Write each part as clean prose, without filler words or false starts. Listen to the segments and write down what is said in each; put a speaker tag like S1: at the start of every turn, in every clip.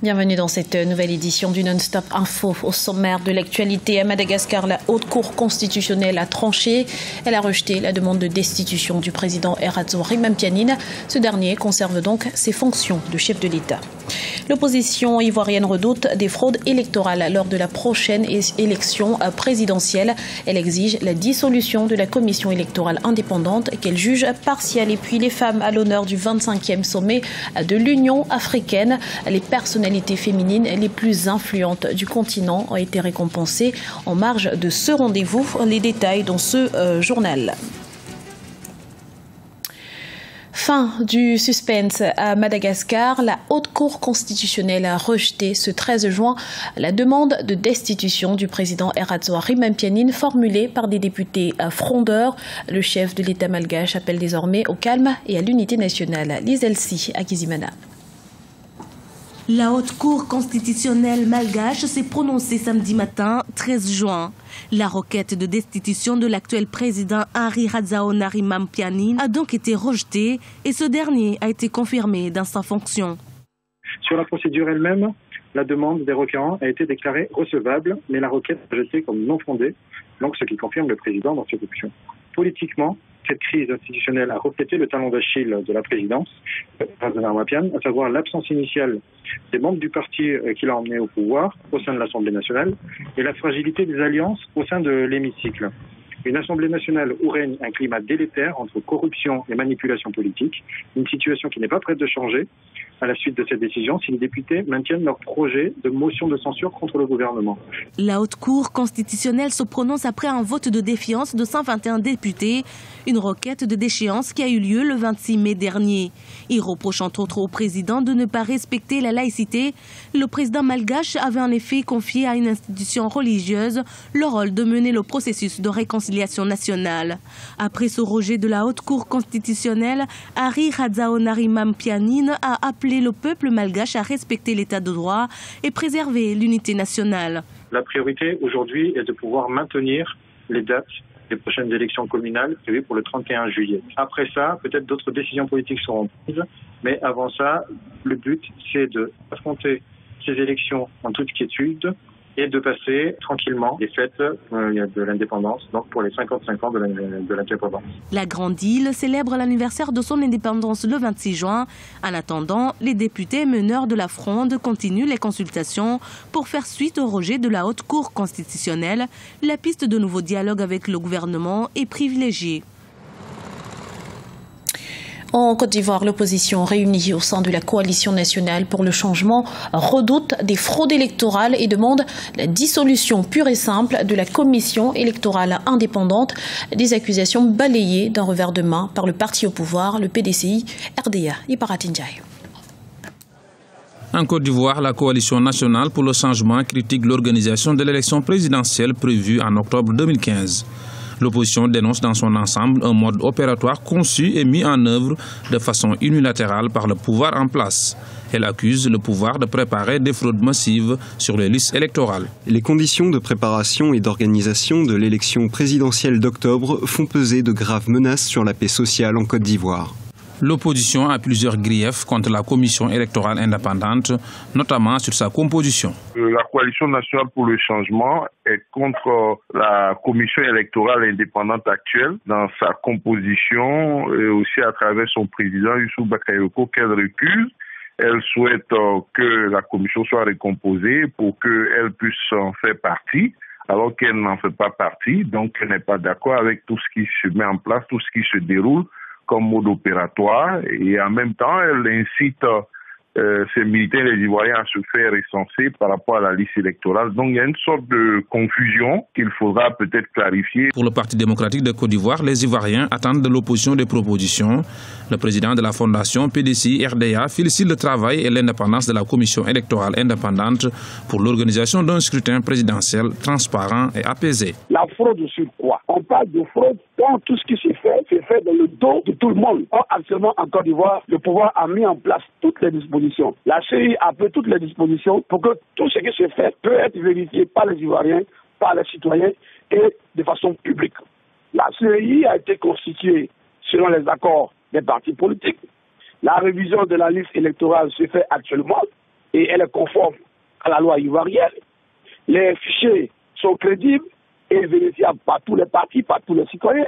S1: Bienvenue dans cette nouvelle édition du Non-Stop Info. Au sommaire de l'actualité à Madagascar, la Haute Cour constitutionnelle a tranché. Elle a rejeté la demande de destitution du président Erazo Rimampianine. Ce dernier conserve donc ses fonctions de chef de l'État. L'opposition ivoirienne redoute des fraudes électorales lors de la prochaine élection présidentielle. Elle exige la dissolution de la commission électorale indépendante qu'elle juge partielle. Et puis les femmes à l'honneur du 25e sommet de l'Union africaine. Les personnalités féminines les plus influentes du continent ont été récompensées en marge de ce rendez-vous. Les détails dans ce journal. Fin du suspense à Madagascar. La Haute Cour constitutionnelle a rejeté ce 13 juin la demande de destitution du président Erazo Rimampianine formulée par des députés frondeurs. Le chef de l'État malgache appelle désormais au calme et à l'unité nationale. Lise Elsie à Kizimana.
S2: La Haute Cour constitutionnelle malgache s'est prononcée samedi matin, 13 juin. La requête de destitution de l'actuel président Henri Radzaonari Mampianine a donc été rejetée et ce dernier a été confirmé dans sa fonction.
S3: Sur la procédure elle-même, la demande des requérants a été déclarée recevable, mais la requête rejetée comme non fondée, donc ce qui confirme le président dans ses options. Politiquement, cette crise institutionnelle a reflété le talon d'Achille de la présidence, Radzaonari Mampianine, à savoir l'absence initiale des membres du parti qui l'a emmené au pouvoir au sein de l'Assemblée nationale et la fragilité des alliances au sein de l'hémicycle. Une Assemblée nationale où règne un climat délétère entre corruption et manipulation politique, une situation qui n'est pas prête de changer à la suite de cette décision si les députés maintiennent leur projet de motion de censure contre le gouvernement.
S2: La Haute Cour constitutionnelle se prononce après un vote de défiance de 121 députés, une requête de déchéance qui a eu lieu le 26 mai dernier. Il reproche entre autres au président de ne pas respecter la laïcité. Le président malgache avait en effet confié à une institution religieuse le rôle de mener le processus de réconciliation nationale. Après ce rejet de la Haute Cour constitutionnelle, Henri Radzaonari Mampianine a appelé le peuple malgache à respecter l'état de droit et préserver l'unité nationale.
S3: La priorité aujourd'hui est de pouvoir maintenir les dates des prochaines élections communales prévues pour le 31 juillet. Après ça, peut-être d'autres décisions politiques seront prises, mais avant ça, le but c'est d'affronter ces élections en toute quiétude et de passer tranquillement les fêtes de l'indépendance, donc pour les 55 ans de l'indépendance.
S2: La Grande Île célèbre l'anniversaire de son indépendance le 26 juin. En attendant, les députés meneurs de la Fronde continuent les consultations pour faire suite au rejet de la Haute Cour constitutionnelle. La piste de nouveau dialogue avec le gouvernement est privilégiée.
S1: En Côte d'Ivoire, l'opposition réunie au sein de la coalition nationale pour le changement redoute des fraudes électorales et demande la dissolution pure et simple de la commission électorale indépendante. Des accusations balayées d'un revers de main par le parti au pouvoir, le PDCI RDA. Iparatinjai.
S4: En Côte d'Ivoire, la coalition nationale pour le changement critique l'organisation de l'élection présidentielle prévue en octobre 2015. L'opposition dénonce dans son ensemble un mode opératoire conçu et mis en œuvre de façon unilatérale par le pouvoir en place. Elle accuse le pouvoir de préparer des fraudes massives sur les listes électorales.
S5: Les conditions de préparation et d'organisation de l'élection présidentielle d'octobre font peser de graves menaces sur la paix sociale en Côte d'Ivoire.
S4: L'opposition a plusieurs griefs contre la commission électorale indépendante, notamment sur sa composition.
S6: La coalition nationale pour le changement est contre la commission électorale indépendante actuelle dans sa composition et aussi à travers son président Youssou Bakayoko qu'elle récuse. Elle souhaite que la commission soit recomposée pour qu'elle puisse en faire partie, alors qu'elle n'en fait pas partie, donc elle n'est pas d'accord avec tout ce qui se met en place, tout ce qui se déroule comme mode opératoire, et en même temps, elle incite ces militaires et les Ivoiriens à se faire recenser par rapport à la liste électorale. Donc il y a une sorte de confusion qu'il faudra peut-être clarifier.
S4: Pour le Parti démocratique de Côte d'Ivoire, les Ivoiriens attendent de l'opposition des propositions. Le président de la fondation PDCI RDA félicite le travail et l'indépendance de la commission électorale indépendante pour l'organisation d'un scrutin présidentiel transparent et apaisé.
S7: La fraude sur quoi? On parle de fraude quand tout ce qui se fait, c'est fait dans le dos de tout le monde. Or, actuellement, en Côte d'Ivoire, le pouvoir a mis en place toutes les dispositions. La CEI a pris toutes les dispositions pour que tout ce qui se fait peut être vérifié par les Ivoiriens, par les citoyens et de façon publique. La CEI a été constituée selon les accords des partis politiques. La révision de la liste électorale se fait actuellement. et elle est conforme à la loi ivoirienne. Les fichiers sont crédibles et vérifiables par tous les partis, par tous les citoyens.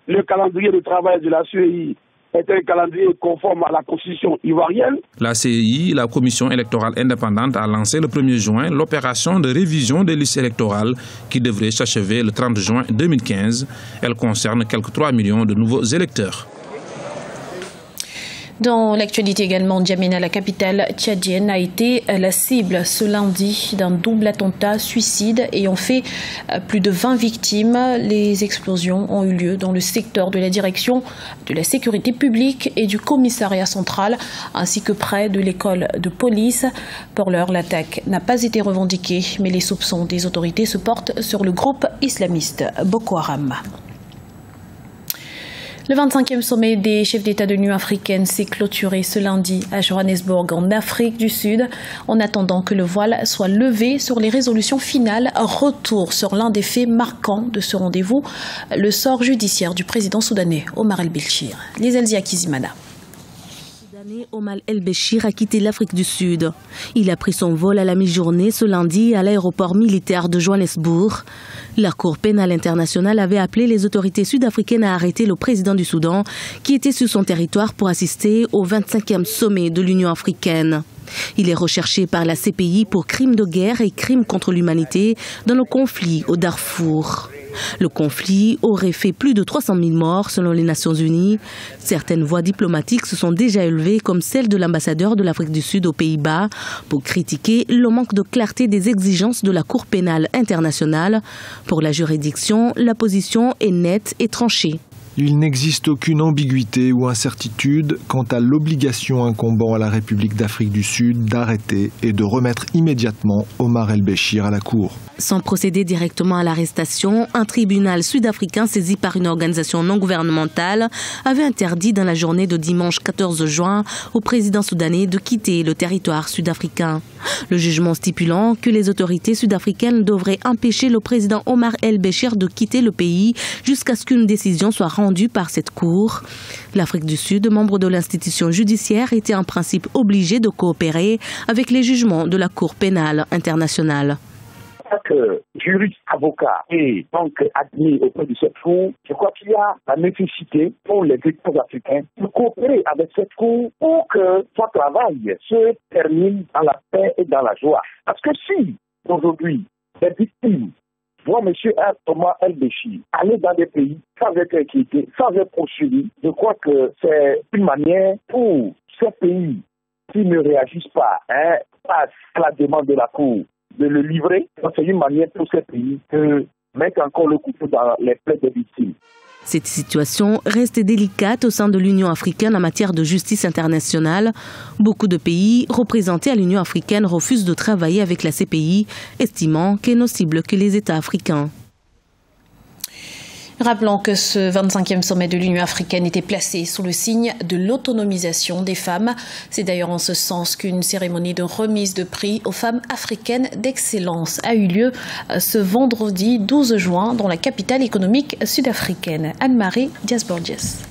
S7: Le calendrier de travail de la CEI est un calendrier conforme à la constitution ivoirienne.
S4: La CEI, la commission électorale indépendante, a lancé le 1er juin l'opération de révision des listes électorales qui devrait s'achever le 30 juin 2015. Elle concerne quelques 3 millions de nouveaux électeurs.
S1: Dans l'actualité également, N'Djamena, la capitale tchadienne, a été la cible ce lundi d'un double attentat suicide ayant fait plus de 20 victimes. Les explosions ont eu lieu dans le secteur de la direction de la sécurité publique et du commissariat central, ainsi que près de l'école de police. Pour l'heure, l'attaque n'a pas été revendiquée, mais les soupçons des autorités se portent sur le groupe islamiste Boko Haram. Le 25e sommet des chefs d'État de l'Union africaine s'est clôturé ce lundi à Johannesburg, en Afrique du Sud. En attendant que le voile soit levé sur les résolutions finales, retour sur l'un des faits marquants de ce rendez-vous, le sort judiciaire du président soudanais Omar el-Béchir. Lizelzia Kizimana.
S2: Omar el-Béchir a quitté l'Afrique du Sud. Il a pris son vol à la mi-journée ce lundi à l'aéroport militaire de Johannesburg. La Cour pénale internationale avait appelé les autorités sud-africaines à arrêter le président du Soudan qui était sur son territoire pour assister au 25e sommet de l'Union africaine. Il est recherché par la CPI pour crimes de guerre et crimes contre l'humanité dans le conflit au Darfour. Le conflit aurait fait plus de 300 000 morts selon les Nations Unies. Certaines voix diplomatiques se sont déjà élevées, comme celle de l'ambassadeur de l'Afrique du Sud aux Pays-Bas, pour critiquer le manque de clarté des exigences de la Cour pénale internationale. Pour la juridiction, la position est nette et tranchée.
S8: Il n'existe aucune ambiguïté ou incertitude quant à l'obligation incombant à la République d'Afrique du Sud d'arrêter et de remettre immédiatement Omar el-Béchir à la Cour.
S2: Sans procéder directement à l'arrestation, un tribunal sud-africain saisi par une organisation non gouvernementale avait interdit dans la journée de dimanche 14 juin au président soudanais de quitter le territoire sud-africain. Le jugement stipulant que les autorités sud-africaines devraient empêcher le président Omar el-Béchir de quitter le pays jusqu'à ce qu'une décision soit rendue par cette cour. L'Afrique du Sud, membre de l'institution judiciaire, était en principe obligée de coopérer avec les jugements de la Cour pénale internationale.
S7: Que juristes, avocats et donc admis auprès de cette cour, je crois qu'il y a la nécessité pour les États africains de coopérer avec cette cour pour que son travail se termine dans la paix et dans la joie. Parce que si aujourd'hui les victimes voient M. Omar el-Béchir aller dans des pays sans être inquiétés, sans être poursuivis, je crois que c'est une manière pour ces pays qui ne réagissent pas face à la demande de la cour de le livrer. C'est une manière pour ces pays de mettre encore le couteau dans les plaies des victimes.
S2: Cette situation reste délicate au sein de l'Union africaine en matière de justice internationale. Beaucoup de pays représentés à l'Union africaine refusent de travailler avec la CPI, estimant qu'elle est nocible que les États africains.
S1: Rappelons que ce 25e sommet de l'Union africaine était placé sous le signe de l'autonomisation des femmes. C'est d'ailleurs en ce sens qu'une cérémonie de remise de prix aux femmes africaines d'excellence a eu lieu ce vendredi 12 juin dans la capitale économique sud-africaine. Anne-Marie Diaz-Borges.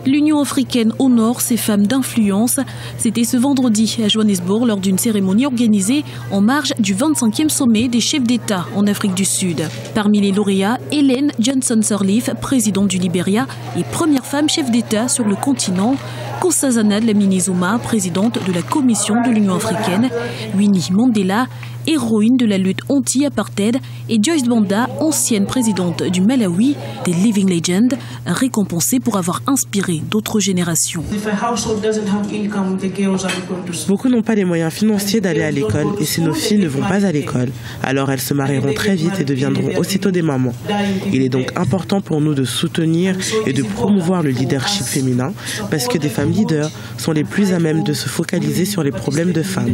S9: L'Union africaine honore ses femmes d'influence. C'était ce vendredi à Johannesburg lors d'une cérémonie organisée en marge du 25e sommet des chefs d'État en Afrique du Sud. Parmi les lauréats, Ellen Johnson Sirleaf, présidente du Libéria et première femme chef d'État sur le continent. Nkosazana Dlamini Zuma, présidente de la Commission de l'Union africaine. Winnie Mandela, héroïne de la lutte anti-apartheid, et Joyce Banda, ancienne présidente du Malawi, des Living Legends, récompensée pour avoir inspiré d'autres générations.
S10: Beaucoup n'ont pas les moyens financiers d'aller à l'école, et si nos filles ne vont pas à l'école, alors elles se marieront très vite et deviendront aussitôt des mamans. Il est donc important pour nous de soutenir et de promouvoir le leadership féminin, parce que des femmes leaders sont les plus à même de se focaliser sur les problèmes de femmes.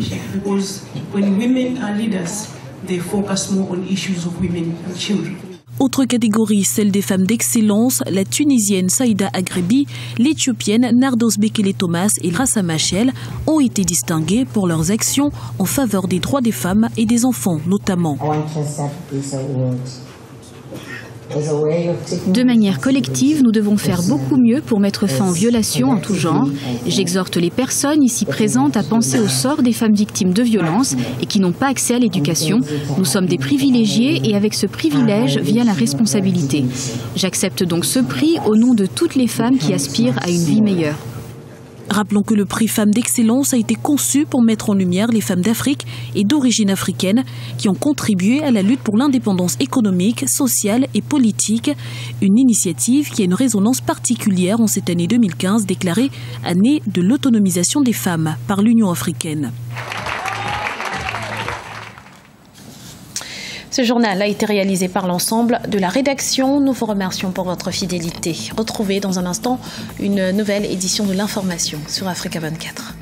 S9: Autre catégorie, celle des femmes d'excellence, la Tunisienne Saïda Agrebi, l'Éthiopienne Nardos Bekele Thomas et Rassa Machel ont été distinguées pour leurs actions en faveur des droits des femmes et des enfants notamment.
S11: De manière collective, nous devons faire beaucoup mieux pour mettre fin aux violations en tout genre. J'exhorte les personnes ici présentes à penser au sort des femmes victimes de violences et qui n'ont pas accès à l'éducation. Nous sommes des privilégiés et avec ce privilège vient la responsabilité. J'accepte donc ce prix au nom de toutes les femmes qui aspirent à une vie meilleure.
S9: Rappelons que le prix Femmes d'Excellence a été conçu pour mettre en lumière les femmes d'Afrique et d'origine africaine qui ont contribué à la lutte pour l'indépendance économique, sociale et politique. Une initiative qui a une résonance particulière en cette année 2015 déclarée année de l'autonomisation des femmes par l'Union africaine.
S1: Ce journal a été réalisé par l'ensemble de la rédaction. Nous vous remercions pour votre fidélité. Retrouvez dans un instant une nouvelle édition de l'information sur Africa 24.